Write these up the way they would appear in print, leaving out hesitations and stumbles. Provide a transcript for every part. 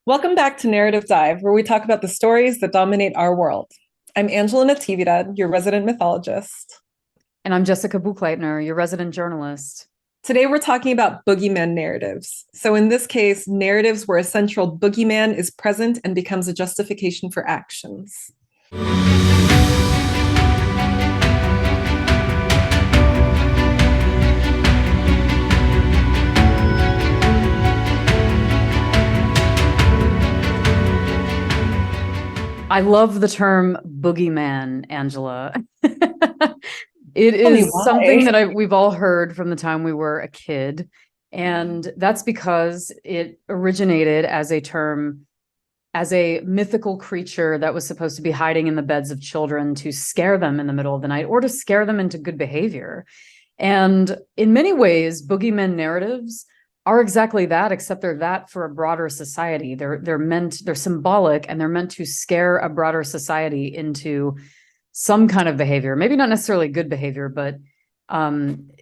Welcome back to Narrative Dive, where we talk about the stories that dominate our world. I'm Angela Natividad, your resident mythologist. And I'm Jessica Buchleitner, your resident journalist. Today, we're talking about boogeyman narratives. So, in this case, narratives where a central boogeyman is present and becomes a justification for actions. I love the term boogeyman, Angela. It Tell me is something why. that we've all heard from the time we were a kid. And that's because it originated as a term, as a mythical creature that was supposed to be hiding in the beds of children to scare them in the middle of the night or to scare them into good behavior. And in many ways, boogeymen narratives are exactly that, except they're that for a broader society. They're symbolic, and they're meant to scare a broader society into some kind of behavior. Maybe not necessarily good behavior, but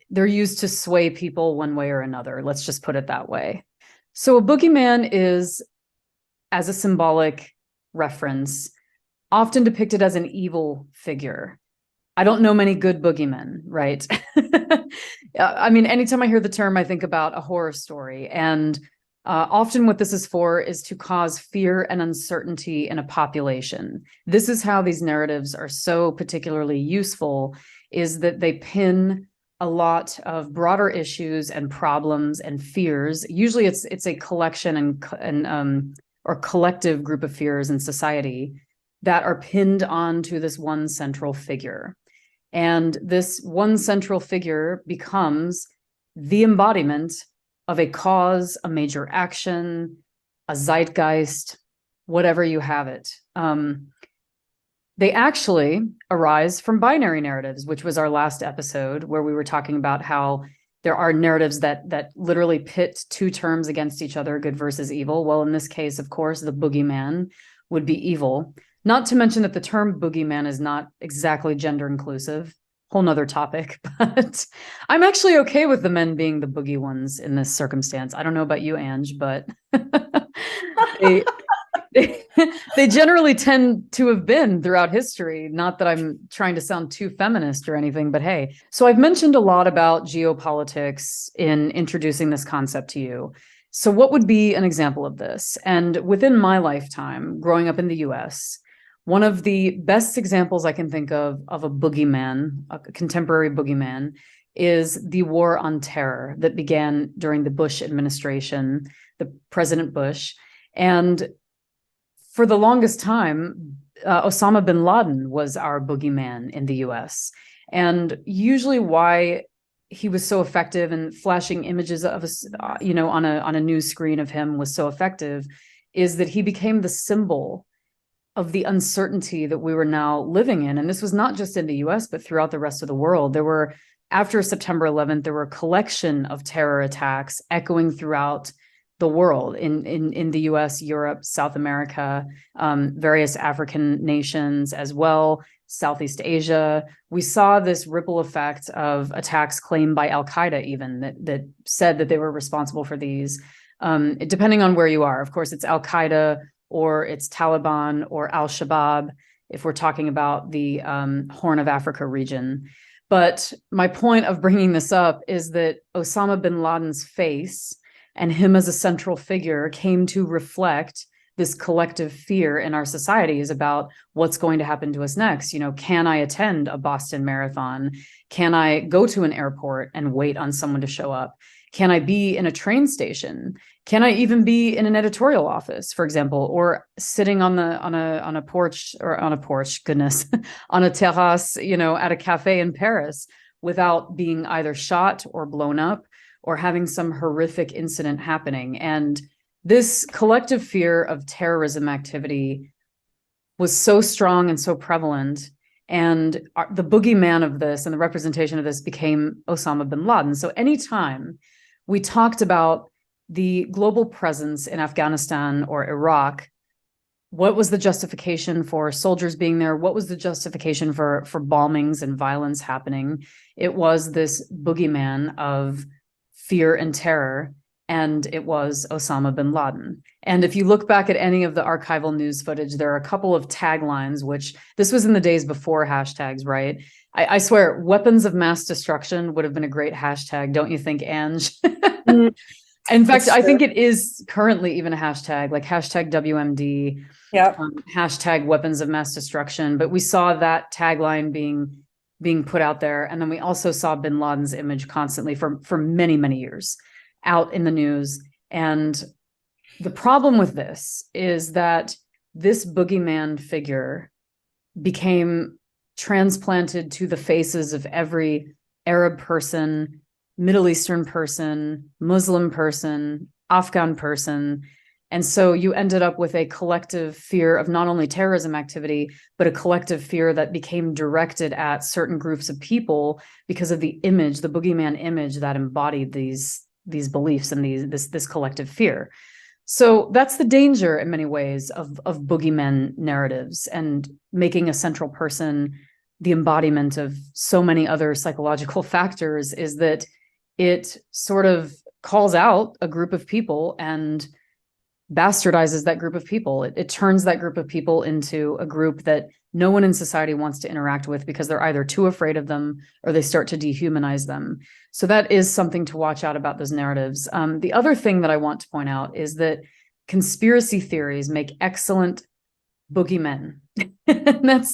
they're used to sway people one way or another. Let's just put it that way. So a boogeyman is, as a symbolic reference, often depicted as an evil figure. I don't know many good boogeymen, right? I mean, anytime I hear the term, I think about a horror story. And often what this is for is to cause fear and uncertainty in a population. This is how these narratives are so particularly useful, is that they pin a lot of broader issues and problems and fears. Usually it's a collection or collective group of fears in society that are pinned onto this one central figure. And this one central figure becomes the embodiment of a cause, a major action, a zeitgeist, whatever you have it. They actually arise from binary narratives, which was our last episode, where we were talking about how there are narratives that literally pit two terms against each other, good versus evil. Well, in this case, of course, the boogeyman would be evil. Not to mention that the term boogeyman is not exactly gender inclusive, whole nother topic, but I'm actually okay with the men being the boogie ones in this circumstance. I don't know about you, Ange, but they, they generally tend to have been throughout history. Not that I'm trying to sound too feminist or anything, but hey. So I've mentioned a lot about geopolitics in introducing this concept to you. So what would be an example of this? And within my lifetime, growing up in the US, one of the best examples I can think of a boogeyman, a contemporary boogeyman, is the war on terror that began during the Bush administration, the President Bush. And for the longest time, Osama bin Laden was our boogeyman in the US. And usually why he was so effective, and flashing images of us, on a news screen of him was so effective, is that he became the symbol of the uncertainty that we were now living in. And this was not just in the US, but throughout the rest of the world. There were, after September 11th, there were a collection of terror attacks echoing throughout the world, in the US, Europe, South America, various African nations as well, Southeast Asia. We saw this ripple effect of attacks claimed by Al-Qaeda even that said that they were responsible for these. Depending on where you are, of course, it's Al-Qaeda or it's Taliban or Al-Shabaab, if we're talking about the Horn of Africa region. But my point of bringing this up is that Osama bin Laden's face and him as a central figure came to reflect this collective fear in our societies about what's going to happen to us next. Can I attend a Boston Marathon? Can I go to an airport and wait on someone to show up? Can I be in a train station? Can I even be in an editorial office, for example, or sitting on a porch, goodness, on a terrace, at a cafe in Paris, without being either shot or blown up or having some horrific incident happening? And this collective fear of terrorism activity was so strong and so prevalent. And the boogeyman of this and the representation of this became Osama bin Laden. So anytime we talked about the global presence in Afghanistan or Iraq, what was the justification for soldiers being there? What was the justification for bombings and violence happening? It was this boogeyman of fear and terror. and it was Osama bin Laden. And if you look back at any of the archival news footage, there are a couple of taglines, which this was in the days before hashtags, right? I swear, weapons of mass destruction would have been a great hashtag, don't you think, Ange? In fact, I think it is currently even a hashtag, like hashtag WMD, hashtag weapons of mass destruction. But we saw that tagline being put out there. And then we also saw bin Laden's image constantly for many, many years out in the news. And the problem with this is that this boogeyman figure became transplanted to the faces of every Arab person, Middle Eastern person, Muslim person, Afghan person. And so you ended up with a collective fear of not only terrorism activity, but a collective fear that became directed at certain groups of people because of the image, the boogeyman image that embodied these beliefs and this collective fear. So that's the danger in many ways of boogeymen narratives, and making a central person the embodiment of so many other psychological factors is that it sort of calls out a group of people and bastardizes that group of people. It turns that group of people into a group that no one in society wants to interact with because they're either too afraid of them or they start to dehumanize them. So that is something to watch out about those narratives. The other thing that I want to point out is that conspiracy theories make excellent boogeymen. And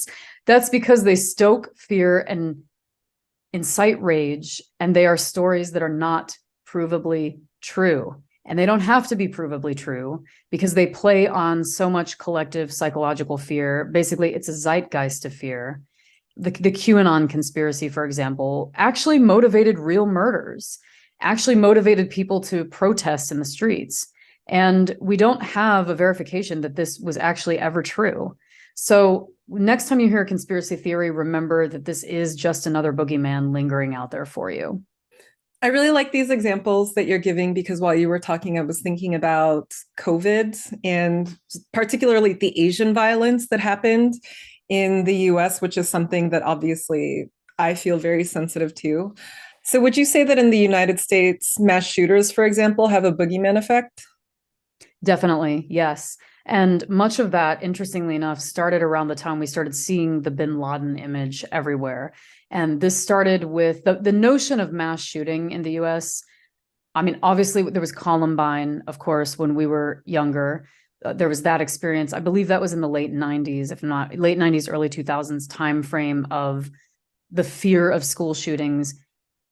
that's because they stoke fear and incite rage, and they are stories that are not provably true. And they don't have to be provably true because they play on so much collective psychological fear. Basically, it's a zeitgeist of fear. The QAnon conspiracy, for example, actually motivated real murders, actually motivated people to protest in the streets. And we don't have a verification that this was actually ever true. So next time you hear a conspiracy theory, remember that this is just another boogeyman lingering out there for you. I really like these examples that you're giving because while you were talking, I was thinking about COVID and particularly the Asian violence that happened in the US, which is something that obviously I feel very sensitive to. So would you say that in the United States, mass shooters, for example, have a boogeyman effect? Definitely, yes. And much of that, interestingly enough, started around the time we started seeing the bin Laden image everywhere. And this started with the notion of mass shooting in the US. I mean, obviously, there was Columbine, of course, when we were younger. There was that experience. I believe that was in the late 90s, if not late 90s, early 2000s timeframe of the fear of school shootings.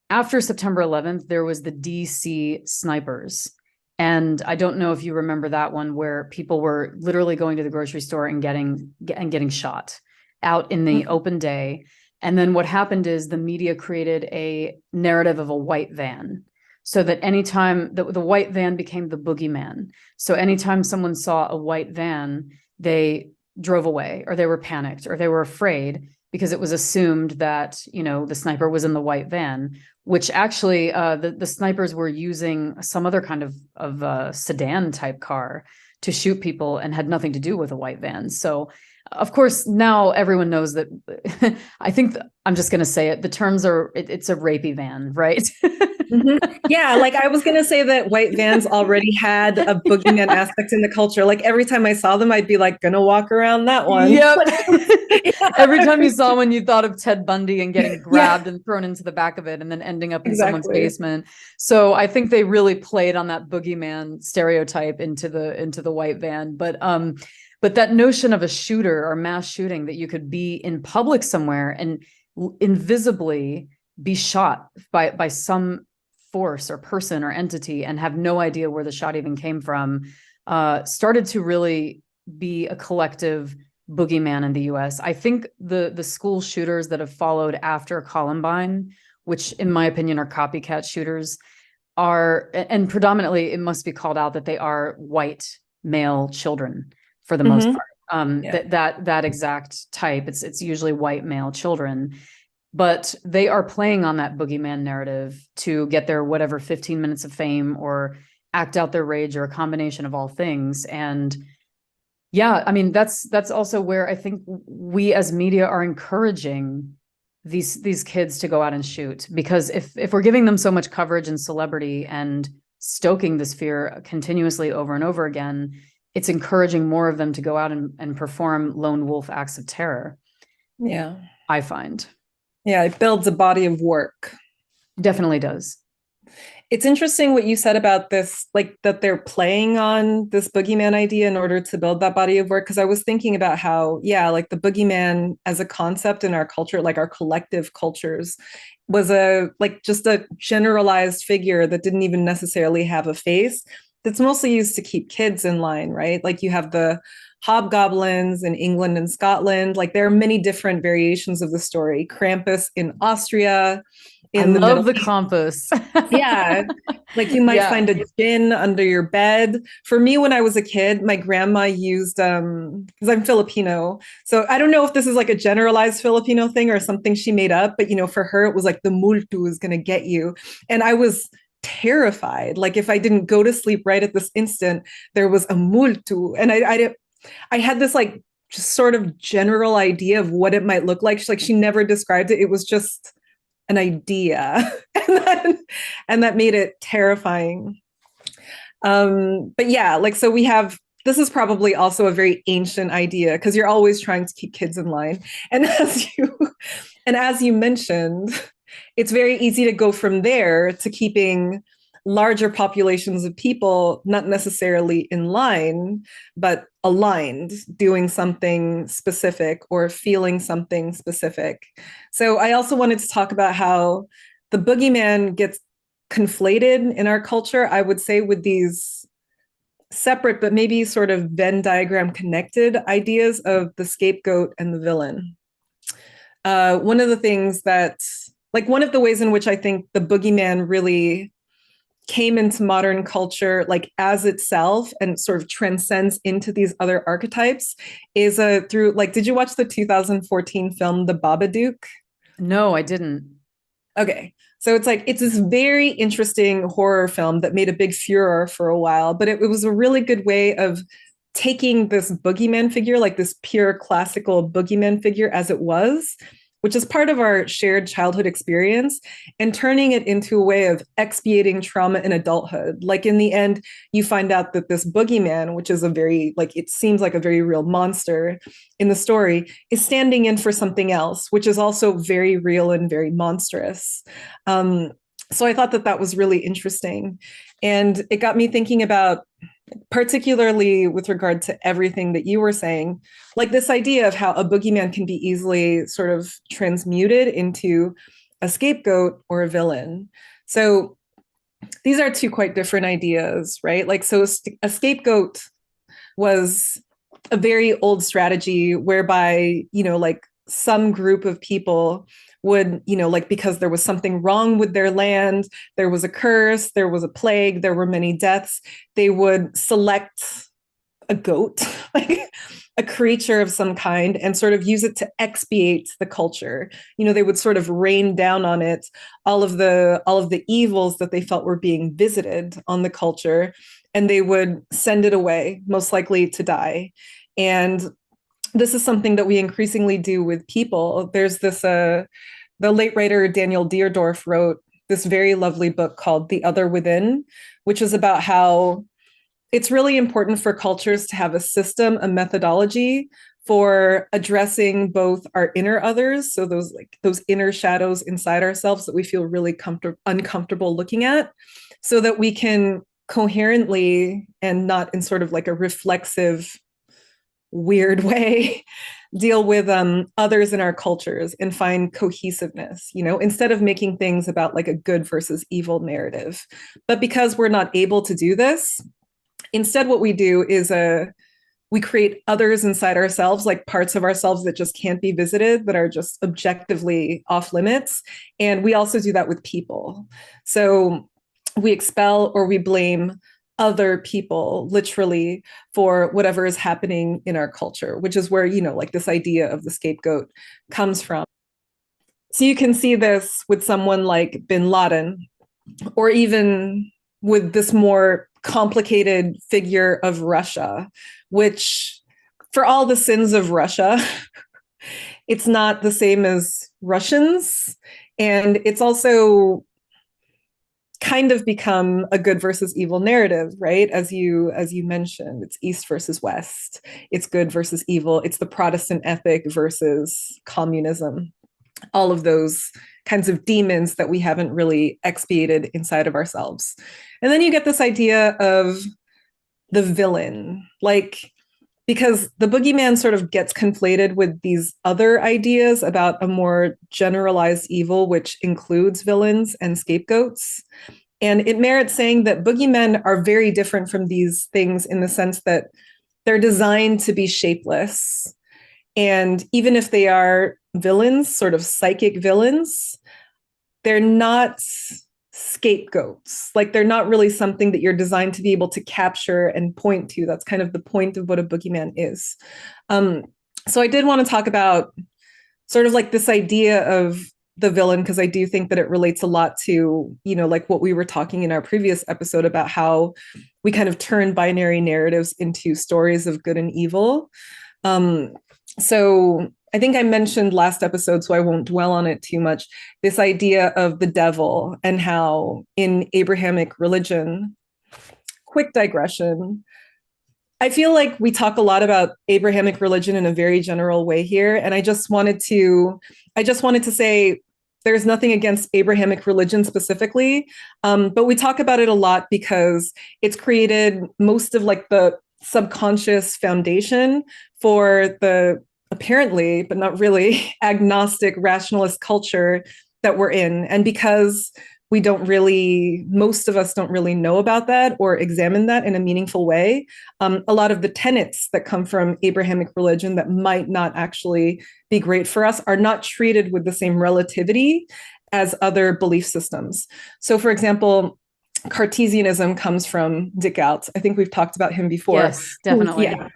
After September 11th, there was the DC snipers. And I don't know if you remember that one, where people were literally going to the grocery store and getting shot out in the open day. And then what happened is the media created a narrative of a white van, so that anytime the white van became the boogeyman. So anytime someone saw a white van, they drove away, or they were panicked, or they were afraid, because it was assumed that, the sniper was in the white van, which actually the snipers were using some other kind of sedan type car to shoot people and had nothing to do with a white van. So of course, now everyone knows that. I think I'm just going to say it. The terms are, it's a rapey van, right? Yeah, like I was going to say that white vans already had a boogeyman aspect in the culture. Like every time I saw them, I'd be like, gonna walk around that one. Yep. Every time you saw one, you thought of Ted Bundy and getting grabbed and thrown into the back of it and then ending up in someone's basement. So I think they really played on that boogeyman stereotype into the white van. But that notion of a shooter or mass shooting, that you could be in public somewhere and invisibly be shot by some force or person or entity and have no idea where the shot even came from, started to really be a collective boogeyman in the US. I think the school shooters that have followed after Columbine, which in my opinion are copycat shooters, are, and predominantly it must be called out that they are white male children for the most part. That exact type, it's usually white male children. But they are playing on that boogeyman narrative to get their whatever 15 minutes of fame or act out their rage, or a combination of all things. And yeah, I mean, that's also where I think we as media are encouraging these kids to go out and shoot, because if we're giving them so much coverage and celebrity and stoking this fear continuously over and over again, it's encouraging more of them to go out and perform lone wolf acts of terror. Yeah. I find. Yeah, it builds a body of work. Definitely does. It's interesting what you said about this, like that they're playing on this boogeyman idea in order to build that body of work. Because I was thinking about how, yeah, like the boogeyman as a concept in our culture, like our collective cultures, was a like just a generalized figure that didn't even necessarily have a face. That's mostly used to keep kids in line, right? Like you have the hobgoblins in England and Scotland. Like there are many different variations of the story. Krampus in Austria, I in the love Middle the East. Krampus. Yeah. Like you might Yeah. find a gin under your bed. For me, when I was a kid, my grandma used because I'm Filipino. So I don't know if this is like a generalized Filipino thing or something she made up, but you know, for her, it was like the multu is gonna get you. And I was terrified. Like if I didn't go to sleep right at this instant, there was a multu. And I had this like just sort of general idea of what it might look like. She never described it. It was just an idea. And that made it terrifying. But yeah, like, so we have, this is probably also a very ancient idea because you're always trying to keep kids in line. And as you mentioned, it's very easy to go from there to keeping larger populations of people not necessarily in line, but aligned, doing something specific or feeling something specific. So I also wanted to talk about how the boogeyman gets conflated in our culture, I would say, with these separate but maybe sort of Venn diagram connected ideas of the scapegoat and the villain. One of the things that, like, one of the ways in which I think the boogeyman really came into modern culture, like as itself, and sort of transcends into these other archetypes, is through, like, did you watch the 2014 film The Babadook? No, I didn't. Okay. So it's like, it's this very interesting horror film that made a big furor for a while, but it was a really good way of taking this boogeyman figure, like this pure classical boogeyman figure as it was, which is part of our shared childhood experience, and turning it into a way of expiating trauma in adulthood. Like in the end, you find out that this boogeyman, which is a very, like, it seems like a very real monster in the story, is standing in for something else, which is also very real and very monstrous. So I thought that that was really interesting. And it got me thinking about, particularly with regard to everything that you were saying, like this idea of how a boogeyman can be easily sort of transmuted into a scapegoat or a villain. So these are two quite different ideas, right? Like, so a scapegoat was a very old strategy whereby, you know, like some group of people would, you know, like because there was something wrong with their land, there was a curse, there was a plague, there were many deaths, they would select a goat, like a creature of some kind, and sort of use it to expiate the culture. You know, they would sort of rain down on it all of the evils that they felt were being visited on the culture, and they would send it away, most likely to die. And this is something that we increasingly do with people. There's this, the late writer Daniel Deerdorf wrote this very lovely book called The Other Within, which is about how it's really important for cultures to have a system, a methodology for addressing both our inner others, so those inner shadows inside ourselves that we feel really uncomfortable looking at, so that we can coherently and not in sort of like a reflexive, weird way deal with others in our cultures and find cohesiveness, you know, instead of making things about like a good versus evil narrative. But because we're not able to do this, instead what we do is we create others inside ourselves, like parts of ourselves that just can't be visited, that are just objectively off limits. And we also do that with people. So we expel or we blame other people literally for whatever is happening in our culture, which is where, you know, like this idea of the scapegoat comes from. So you can see this with someone like bin Laden, or even with this more complicated figure of Russia, which, for all the sins of Russia, it's not the same as Russians. And it's also, kind of become a good versus evil narrative, right? As you mentioned, it's East versus West, it's good versus evil, it's the Protestant ethic versus communism, all of those kinds of demons that we haven't really expiated inside of ourselves. And then you get this idea of the villain, like, because the boogeyman sort of gets conflated with these other ideas about a more generalized evil, which includes villains and scapegoats. And it merits saying that boogeymen are very different from these things in the sense that they're designed to be shapeless. And even if they are villains, sort of psychic villains, they're not scapegoats. Like, they're not really something that you're designed to be able to capture and point to. That's kind of the point of what a boogeyman is. So I did want to talk about sort of like this idea of the villain, because I do think that it relates a lot to, like what we were talking in our previous episode about how we kind of turn binary narratives into stories of good and evil. So I think I mentioned last episode, so I won't dwell on it too much, this idea of the devil and how in Abrahamic religion, quick digression, I feel like we talk a lot about Abrahamic religion in a very general way here. And I just wanted to say there's nothing against Abrahamic religion specifically, but we talk about it a lot because it's created most of like the subconscious foundation for the apparently, but not really, agnostic rationalist culture that we're in. And because most of us don't really know about that or examine that in a meaningful way, a lot of the tenets that come from Abrahamic religion that might not actually be great for us are not treated with the same relativity as other belief systems. So, for example, Cartesianism comes from Descartes. I think we've talked about him before. Yes, definitely. Yeah,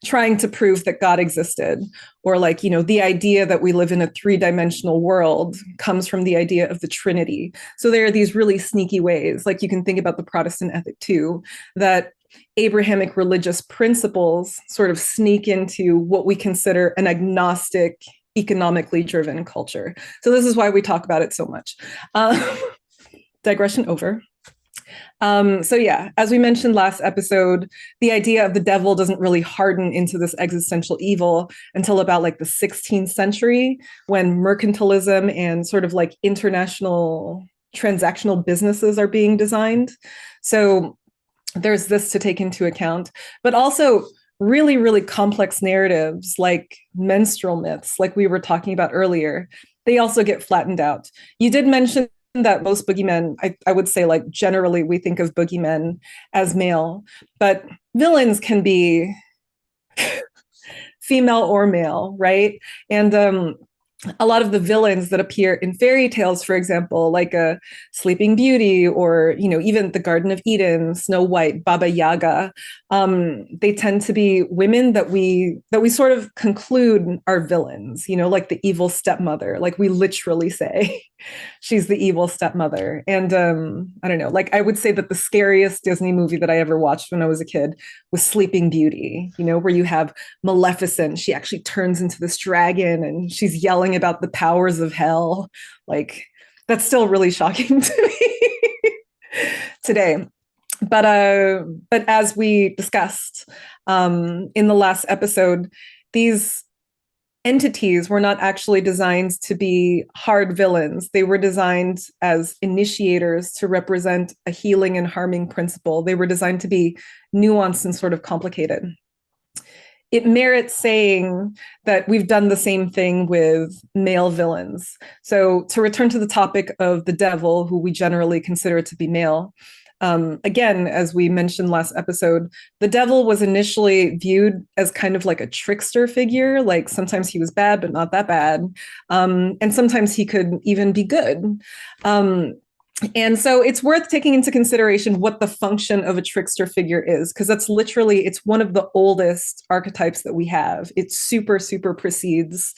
trying to prove that God existed, or like, the idea that we live in a three-dimensional world comes from the idea of the Trinity. So there are these really sneaky ways, like you can think about the Protestant ethic too, that Abrahamic religious principles sort of sneak into what we consider an agnostic, economically driven culture. So this is why we talk about it so much. Digression over. So yeah, as we mentioned last episode, the idea of the devil doesn't really harden into this existential evil until about like the 16th century, when mercantilism and sort of like international transactional businesses are being designed. So there's this to take into account, but also really, really complex narratives like menstrual myths, like we were talking about earlier, they also get flattened out. You did mention that most boogeymen, I would say, like generally we think of boogeymen as male, but villains can be female or male, right? And a lot of the villains that appear in fairy tales, for example, like a Sleeping Beauty, or even the Garden of Eden, Snow White, Baba Yaga, they tend to be women that we sort of conclude are villains. Like the evil stepmother. Like we literally say she's the evil stepmother. And I don't know. Like I would say that the scariest Disney movie that I ever watched when I was a kid was Sleeping Beauty. Where you have Maleficent. She actually turns into this dragon and she's yelling about the powers of hell. Like that's still really shocking to me today. But as we discussed in the last episode, these entities were not actually designed to be hard villains. They were designed as initiators to represent a healing and harming principle. They were designed to be nuanced and sort of complicated. It merits saying that we've done the same thing with male villains. So to return to the topic of the devil, who we generally consider to be male, again, as we mentioned last episode, the devil was initially viewed as kind of like a trickster figure. Like sometimes he was bad, but not that bad. And sometimes he could even be good. And so it's worth taking into consideration what the function of a trickster figure is, because it's one of the oldest archetypes that we have. It super, super precedes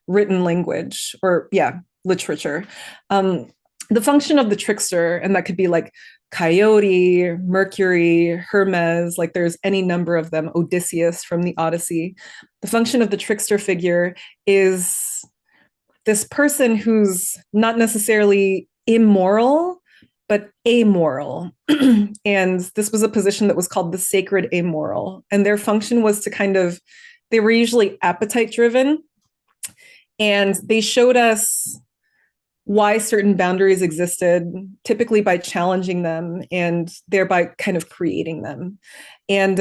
written language, or literature. The function of the trickster, and that could be like Coyote, Mercury, Hermes, like there's any number of them, Odysseus from the Odyssey. The function of the trickster figure is this person who's not necessarily immoral, but amoral. And this was a position that was called the sacred amoral. And their function was to kind of, they were usually appetite driven. And they showed us why certain boundaries existed, typically by challenging them and thereby kind of creating them. And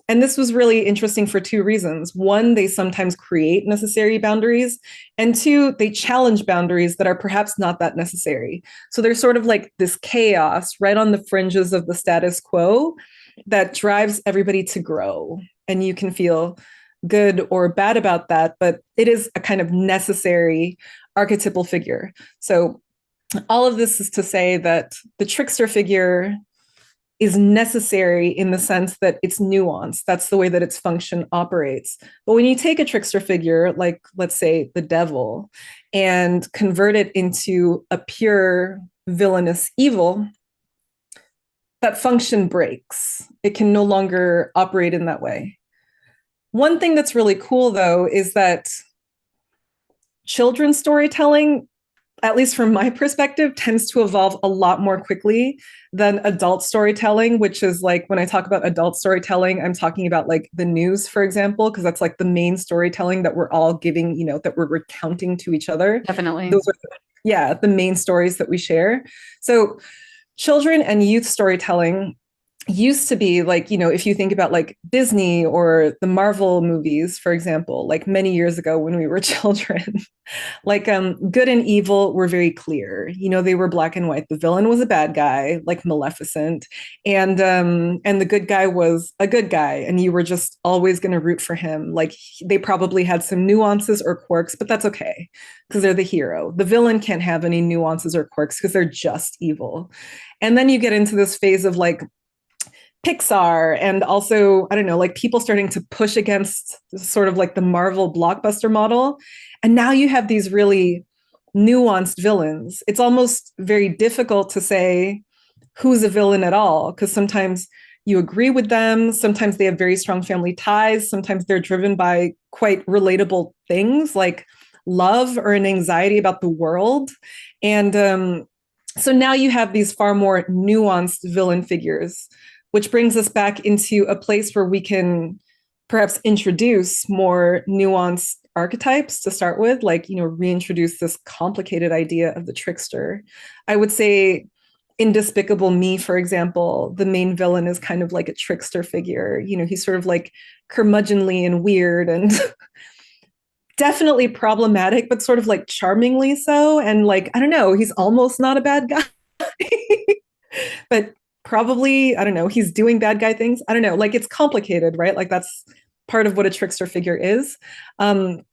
this was really interesting for two reasons. One, they sometimes create necessary boundaries, and two, they challenge boundaries that are perhaps not that necessary. So there's sort of like this chaos right on the fringes of the status quo that drives everybody to grow. And you can feel good or bad about that, but it is a kind of necessary archetypal figure. So all of this is to say that the trickster figure is necessary in the sense that it's nuanced. That's the way that its function operates. But when you take a trickster figure, like let's say the devil, and convert it into a pure villainous evil, that function breaks. It can no longer operate in that way. One thing that's really cool, though, is that children's storytelling, at least from my perspective, tends to evolve a lot more quickly than adult storytelling, which is like when I talk about adult storytelling, I'm talking about like the news, for example, because that's like the main storytelling that we're all giving, that we're recounting to each other. Definitely. Those are, yeah, the main stories that we share. So children and youth storytelling used to be like, if you think about like Disney or the Marvel movies, for example, like many years ago when we were children, like good and evil were very clear. They were black and white. The villain was a bad guy, like Maleficent, and the good guy was a good guy, and you were just always going to root for him. Like they probably had some nuances or quirks, but that's okay because they're the hero. The villain can't have any nuances or quirks because they're just evil. And then you get into this phase of like Pixar, and also, I don't know, like people starting to push against sort of like the Marvel blockbuster model. And now you have these really nuanced villains. It's almost very difficult to say who's a villain at all, because sometimes you agree with them, sometimes they have very strong family ties, sometimes they're driven by quite relatable things like love or an anxiety about the world. And so now you have these far more nuanced villain figures, which brings us back into a place where we can perhaps introduce more nuanced archetypes to start with, like, reintroduce this complicated idea of the trickster. I would say in Despicable Me, for example, the main villain is kind of like a trickster figure. He's sort of like curmudgeonly and weird and definitely problematic, but sort of like charmingly so. And like, I don't know, he's almost not a bad guy. But probably, I don't know, he's doing bad guy things. I don't know, like it's complicated, right? Like that's part of what a trickster figure is. And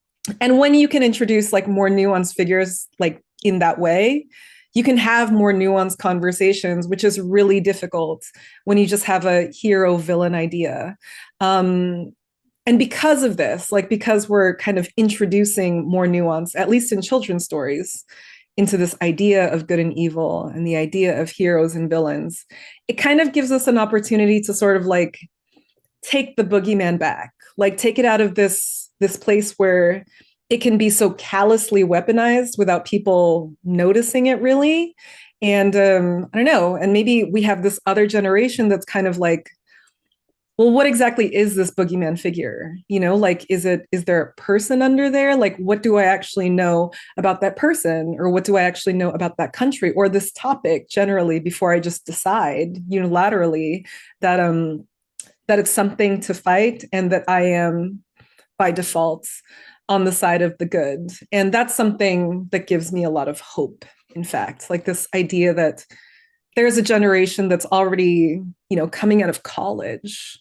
when you can introduce like more nuanced figures like in that way, you can have more nuanced conversations, which is really difficult when you just have a hero villain idea. And because of this, like because we're kind of introducing more nuance, at least in children's stories, into this idea of good and evil and the idea of heroes and villains, it kind of gives us an opportunity to sort of like take the boogeyman back, like take it out of this place where it can be so callously weaponized without people noticing it really. And I don't know, and maybe we have this other generation that's kind of like, well, what exactly is this boogeyman figure? Like, is there a person under there? Like, what do I actually know about that person? Or what do I actually know about that country or this topic generally before I just decide unilaterally that that it's something to fight and that I am by default on the side of the good? And that's something that gives me a lot of hope, in fact, like this idea that there's a generation that's already, coming out of college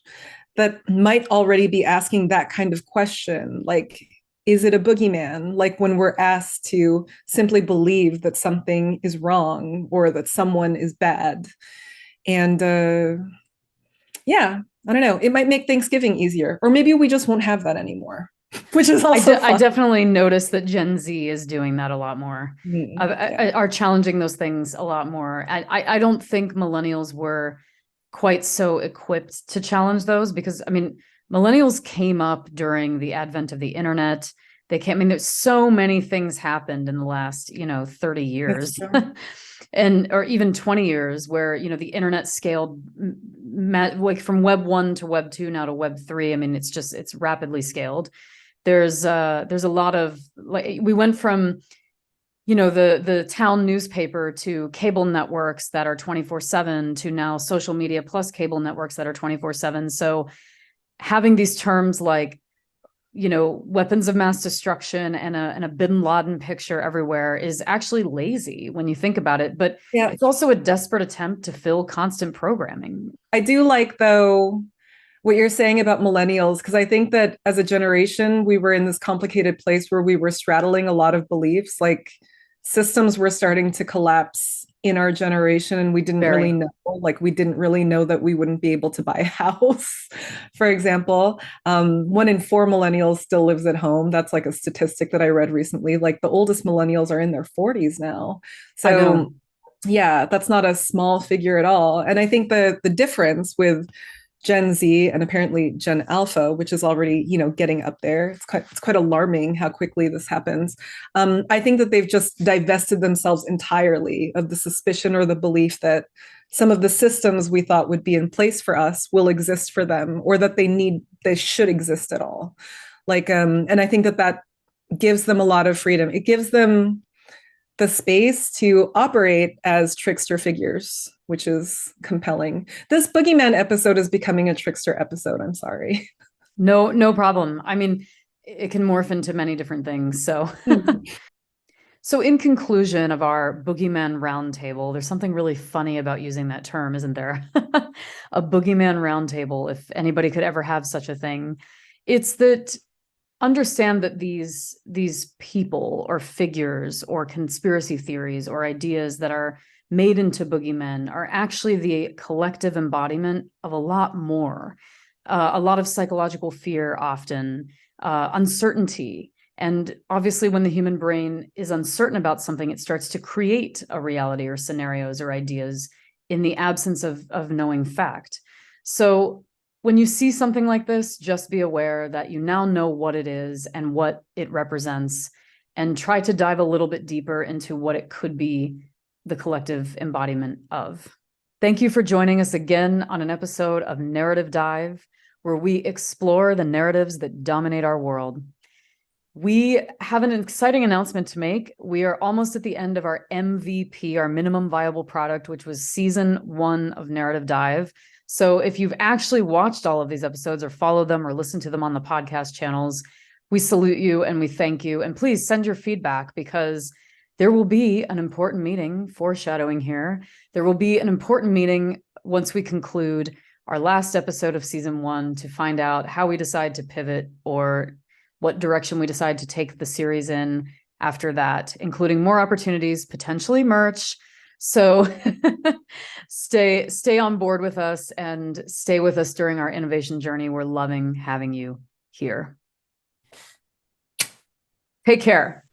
that might already be asking that kind of question. Like, is it a boogeyman? Like when we're asked to simply believe that something is wrong or that someone is bad. And yeah, I don't know, it might make Thanksgiving easier, or maybe we just won't have that anymore. Which is also I definitely noticed that Gen Z is doing that a lot more, are challenging those things a lot more. I don't think millennials were quite so equipped to challenge those because, I mean, millennials came up during the advent of the internet. They can't, I mean, there's so many things happened in the last, 30 That's years true. and, or even 20 years where, the internet scaled like from web 1 to web 2, now to web 3. I mean, it's rapidly scaled. There's a lot of, like, we went from, the town newspaper to cable networks that are 24/7 to now social media plus cable networks that are 24/7. So having these terms like, weapons of mass destruction and a bin Laden picture everywhere is actually lazy when you think about it, but Yeah. it's also a desperate attempt to fill constant programming. I do like, though, what you're saying about millennials, because I think that as a generation, we were in this complicated place where we were straddling a lot of beliefs. Like systems were starting to collapse in our generation, and we didn't really Very. know. Like we didn't really know that we wouldn't be able to buy a house, for example. 1 in 4 millennials still lives at home. That's like a statistic that I read recently. Like the oldest millennials are in their 40s now. I know. So yeah, that's not a small figure at all. And I think the difference with Gen Z and apparently Gen Alpha, which is already, getting up there. It's quite alarming how quickly this happens. I think that they've just divested themselves entirely of the suspicion or the belief that some of the systems we thought would be in place for us will exist for them, or that they should exist at all. Like, and I think that gives them a lot of freedom. It gives them the space to operate as trickster figures, which is compelling. This Boogeyman episode is becoming a trickster episode. I'm sorry. No problem. I mean, it can morph into many different things. So, so in conclusion of our Boogeyman roundtable, there's something really funny about using that term, isn't there? A Boogeyman roundtable, if anybody could ever have such a thing. It's that understand that these people or figures or conspiracy theories or ideas that are made into boogeymen are actually the collective embodiment of a lot more, a lot of psychological fear, often uncertainty. And obviously, when the human brain is uncertain about something, it starts to create a reality or scenarios or ideas in the absence of knowing fact. So when you see something like this, just be aware that you now know what it is and what it represents, and try to dive a little bit deeper into what it could be the collective embodiment of. Thank you for joining us again on an episode of Narrative Dive, where we explore the narratives that dominate our world. We have an exciting announcement to make. We are almost at the end of our MVP, our minimum viable product, which was season 1 of Narrative Dive. So if you've actually watched all of these episodes or followed them or listened to them on the podcast channels, we salute you and we thank you. And please send your feedback, because there will be an important meeting, foreshadowing here. There will be an important meeting once we conclude our last episode of season 1 to find out how we decide to pivot or what direction we decide to take the series in after that, including more opportunities, potentially merch. So stay on board with us and stay with us during our innovation journey. We're loving having you here. Take care.